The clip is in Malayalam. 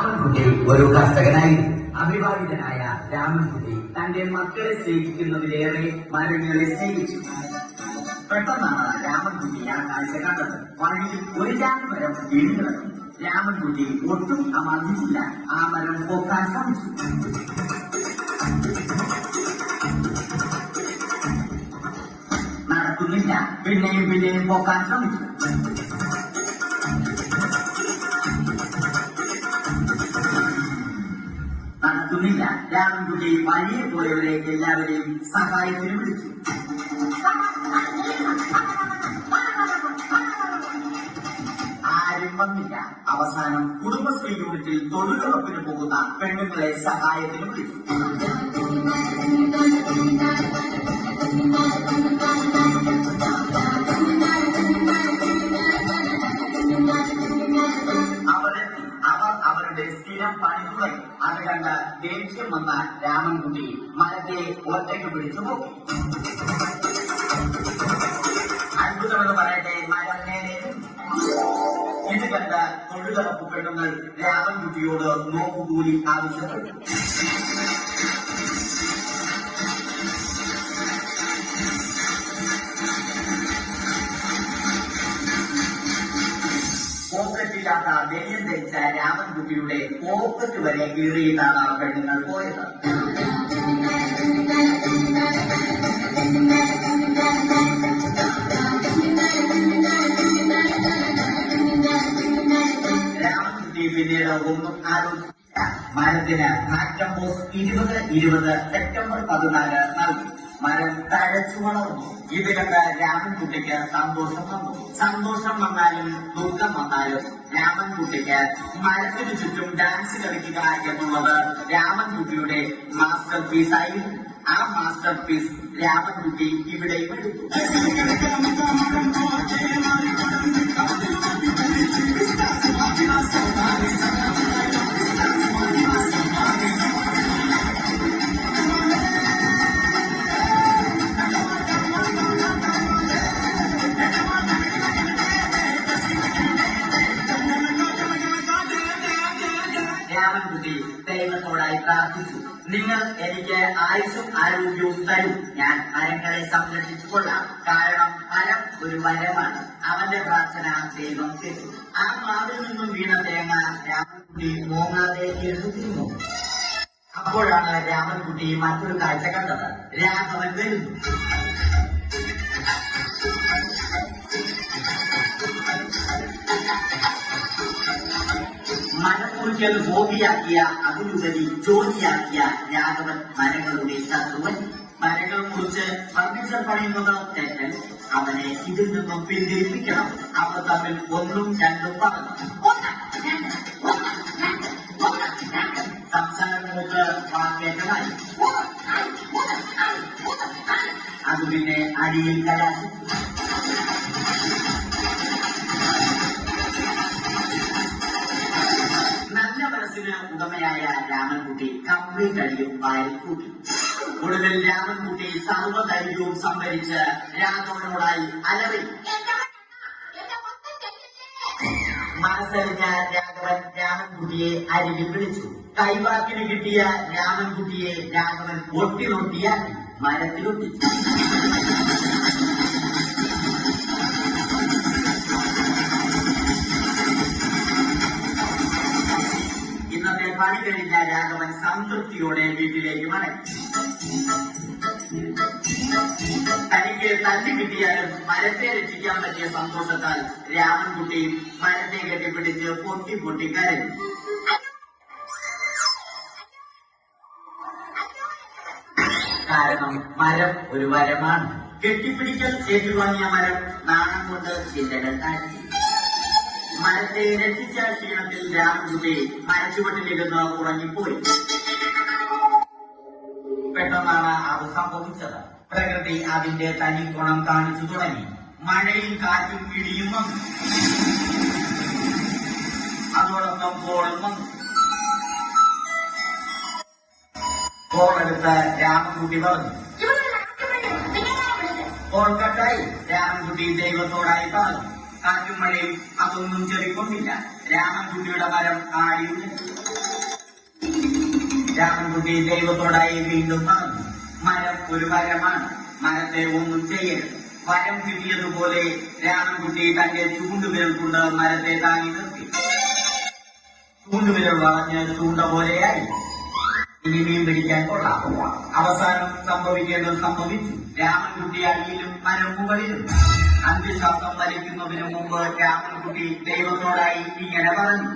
രാമൻകുട്ടി ഒരു കർഷകനായിരുന്നു. അവിവാഹിതനായ രാമൻകുട്ടി തന്റെ മക്കളെ സ്നേഹിക്കുന്നതിലേറെ മരങ്ങളെ സ്നേഹിച്ചു. പെട്ടെന്നാണ് രാമൻകുട്ടി ആ കാഴ്ച കണ്ടത്. വഴിയിൽ ഒരു ജാതിമരം വീണ് കിടന്നു. രാമൻകുട്ടി ഒട്ടും അമർന്നില്ല. ആ മരം പോക്കാൻ ശ്രമിച്ചു. നടക്കുന്നില്ല. പിന്നെയും പിന്നെയും പോക്കാൻ ശ്രമിച്ചു. നടക്കുന്നില്ല. രാമൻകുട്ടി വലിയ പോയവരേക്ക് എല്ലാവരെയും സഹായത്തിന് വിളിച്ചു. ആരും വന്നില്ല. അവസാനം കുടുംബശ്രീ യൂണിറ്റിൽ തൊഴിലുറപ്പിന് പോകുന്ന പെണ്ണുങ്ങളെ സഹായത്തിന് വിളിച്ചു. അവർ അവരുടെ സ്ഥിരം പണി തുടങ്ങി. അത് കണ്ട ദേഷ്യം വന്ന രാമൻകുട്ടി മരത്തെ ഒറ്റയ്ക്ക് പിടിച്ചു പോക്കി. അത്ഭുതമെന്ന് പറയട്ടെ, മരം നേരെ. ഇത് കണ്ട തൊഴിലുറപ്പ് പെണ്ണുങ്ങൾ രാമൻകുട്ടിയോട് നോക്കുകൂലി ആവശ്യപ്പെട്ടു. പോക്കറ്റില്ലാത്ത വെളിയം ധരിച്ച രാമൻകുട്ടിയുടെ പോക്കറ്റ് വരെ കീറിയിട്ടാണ് പെണ്ണുങ്ങൾ പോയത്. രാമൻകുട്ടി പിന്നീട് ഒന്നും ആലോചിച്ചില്ല. മരത്തിന് ആറ്റം പോസ്റ്റ് 2020 സെപ്റ്റംബർ 14 നൽകി. മരം തഴച്ചു വളർന്നു. ഇത് കണ്ട രാമൻകുട്ടിക്ക് സന്തോഷം വന്നു. സന്തോഷം വന്നാലും ദുഃഖം വന്നാലും രാമൻകുട്ടിക്ക് മരത്തിനു ചുറ്റും ഡാൻസ് കളിക്കുക എന്നുള്ളത് രാമൻകുട്ടിയുടെ മാസ്റ്റർ പീസ് ആയിരുന്നു. ആ മാസ്റ്റർ പീസ് രാമൻകുട്ടി ഇവിടെയും എടുത്തു. രാമൻകുട്ടി ദൈവത്തോടായി പ്രാർത്ഥിച്ചു. നിങ്ങൾ എനിക്ക് ആയുസ്സും ആരോഗ്യവും തരൂ. ഞാൻ മരങ്ങളെ സംരക്ഷിച്ചു കൊള്ളാം. കാരണം മരം ഒരു വരമാണ്. അവന്റെ പ്രാർത്ഥന ദൈവം കേട്ടു. ആ മാവിൽ നിന്നും വീണ തേങ്ങ രാമൻകുട്ടി മോങ്ങാതെ എഴുതിയിരുന്നു. അപ്പോഴാണ് രാമൻകുട്ടി മറ്റൊരു കാഴ്ച കണ്ടത്. രാഘവൻ വരുന്നു. മരക്കുറിക്കൽ ഹോബിയാക്കിയ അതിലുപരി ജോലിയാക്കിയ രാഘവൻ മരങ്ങളുടെ ശത്രുവൻ. മരങ്ങൾ കുറിച്ച് ഫർണിച്ചർ പണിയുന്നത് തെറ്റൽ. അവനെ ഇതിൽ നിന്നും പിന്തിരിപ്പിക്കണം. അവർ തമ്മിൽ ഒന്നും രണ്ടും പറഞ്ഞു. സംസാരങ്ങൾക്ക് വാക്കേറ്റമായി. അത് പിന്നെ അടിയിൽ കലാശിച്ചു. നല്ല മനസ്സിന് ഉടമയായ രാമൻകുട്ടി കംപ്ലീറ്റ് അടിയും വായിൽ കൂട്ടി. ഒടുവിൽ രാമൻകുട്ടി സർവ്വധൈര്യവും സംഭരിച്ച് രാഘവനോടായി അലറി. മനസ്സറിഞ്ഞ രാഘവൻ രാമൻകുട്ടിയെ അരികിൽ വിളിച്ചു. കൈവാക്കിന് കിട്ടിയ രാമൻകുട്ടിയെ രാഘവൻ ഒട്ടിയാക്കി മരത്തിലൊട്ടിച്ചു. ഇന്നത്തെ പണി കഴിഞ്ഞ രാഘവൻ സംതൃപ്തിയോടെ വീട്ടിലേക്ക് മടങ്ങി. തനിക്ക് തല്ലി കിട്ടിയാലും മരത്തെ രക്ഷിക്കാൻ പറ്റിയ സന്തോഷത്താൽ രാമൻകുട്ടി മരത്തെ കെട്ടിപ്പിടിച്ച് പൊട്ടി പൊട്ടി കരഞ്ഞു. കാരണം മരം ഒരു വരമാണ്. കെട്ടിപ്പിടിക്കൽ ഏറ്റുവാങ്ങിയ മരം നാണം കൊണ്ട് ചിന്തകൾ താഴ്ത്തി. മരത്തെ രക്ഷിച്ച ക്ഷീണത്തിൽ രാമൻകുട്ടി മരച്ചുവട്ടിലിരുന്ന് ഉറങ്ങിപ്പോയി. പെട്ടെന്നാണ് അത് സംഭവിച്ചത്. പ്രകൃതി അതിന്റെ തനി ഗുണം കാണിച്ചു തുടങ്ങി. മഴയും കാറ്റും ഇടിയും വന്നു. അതോടൊപ്പം കോളും വന്നു. കോളെടുത്ത് രാമൻകുട്ടി പറഞ്ഞു. കോൾ കട്ടായി. രാമൻകുട്ടി ദൈവത്തോടായി പറഞ്ഞു. കാറ്റും മഴയും അതൊന്നും ചെറിക്കൊണ്ടില്ല. രാമൻകുട്ടിയുടെ മരം ആടിയുണ്ട്. രാമൻകുട്ടി ദൈവത്തോടായി വീണ്ടും പറഞ്ഞു, മരം ഒരു മരമാണ്, മരത്തെ ഒന്നും ചെയ്യരുത്. വരം കിട്ടിയതുപോലെ രാമൻകുട്ടി തന്റെ ചൂണ്ടുവിരൽ കൊണ്ട് മരത്തെ താങ്ങി നിർത്തി. ചൂണ്ടുവിരൽ വളഞ്ഞ് ചൂണ്ട പോലെയായി. ഇനി മീൻ പിടിക്കാൻ കൊള്ളാം. അവസാനം സംഭവിക്കേണ്ടത് സംഭവിച്ചു. രാമൻകുട്ടി അടിയിലും മരം മുകളിലും. അന്ത്യശ്വാസം വലിക്കുന്നതിന് മുമ്പ് രാമൻകുട്ടി ദൈവത്തോടായി ഇങ്ങനെ പറഞ്ഞു,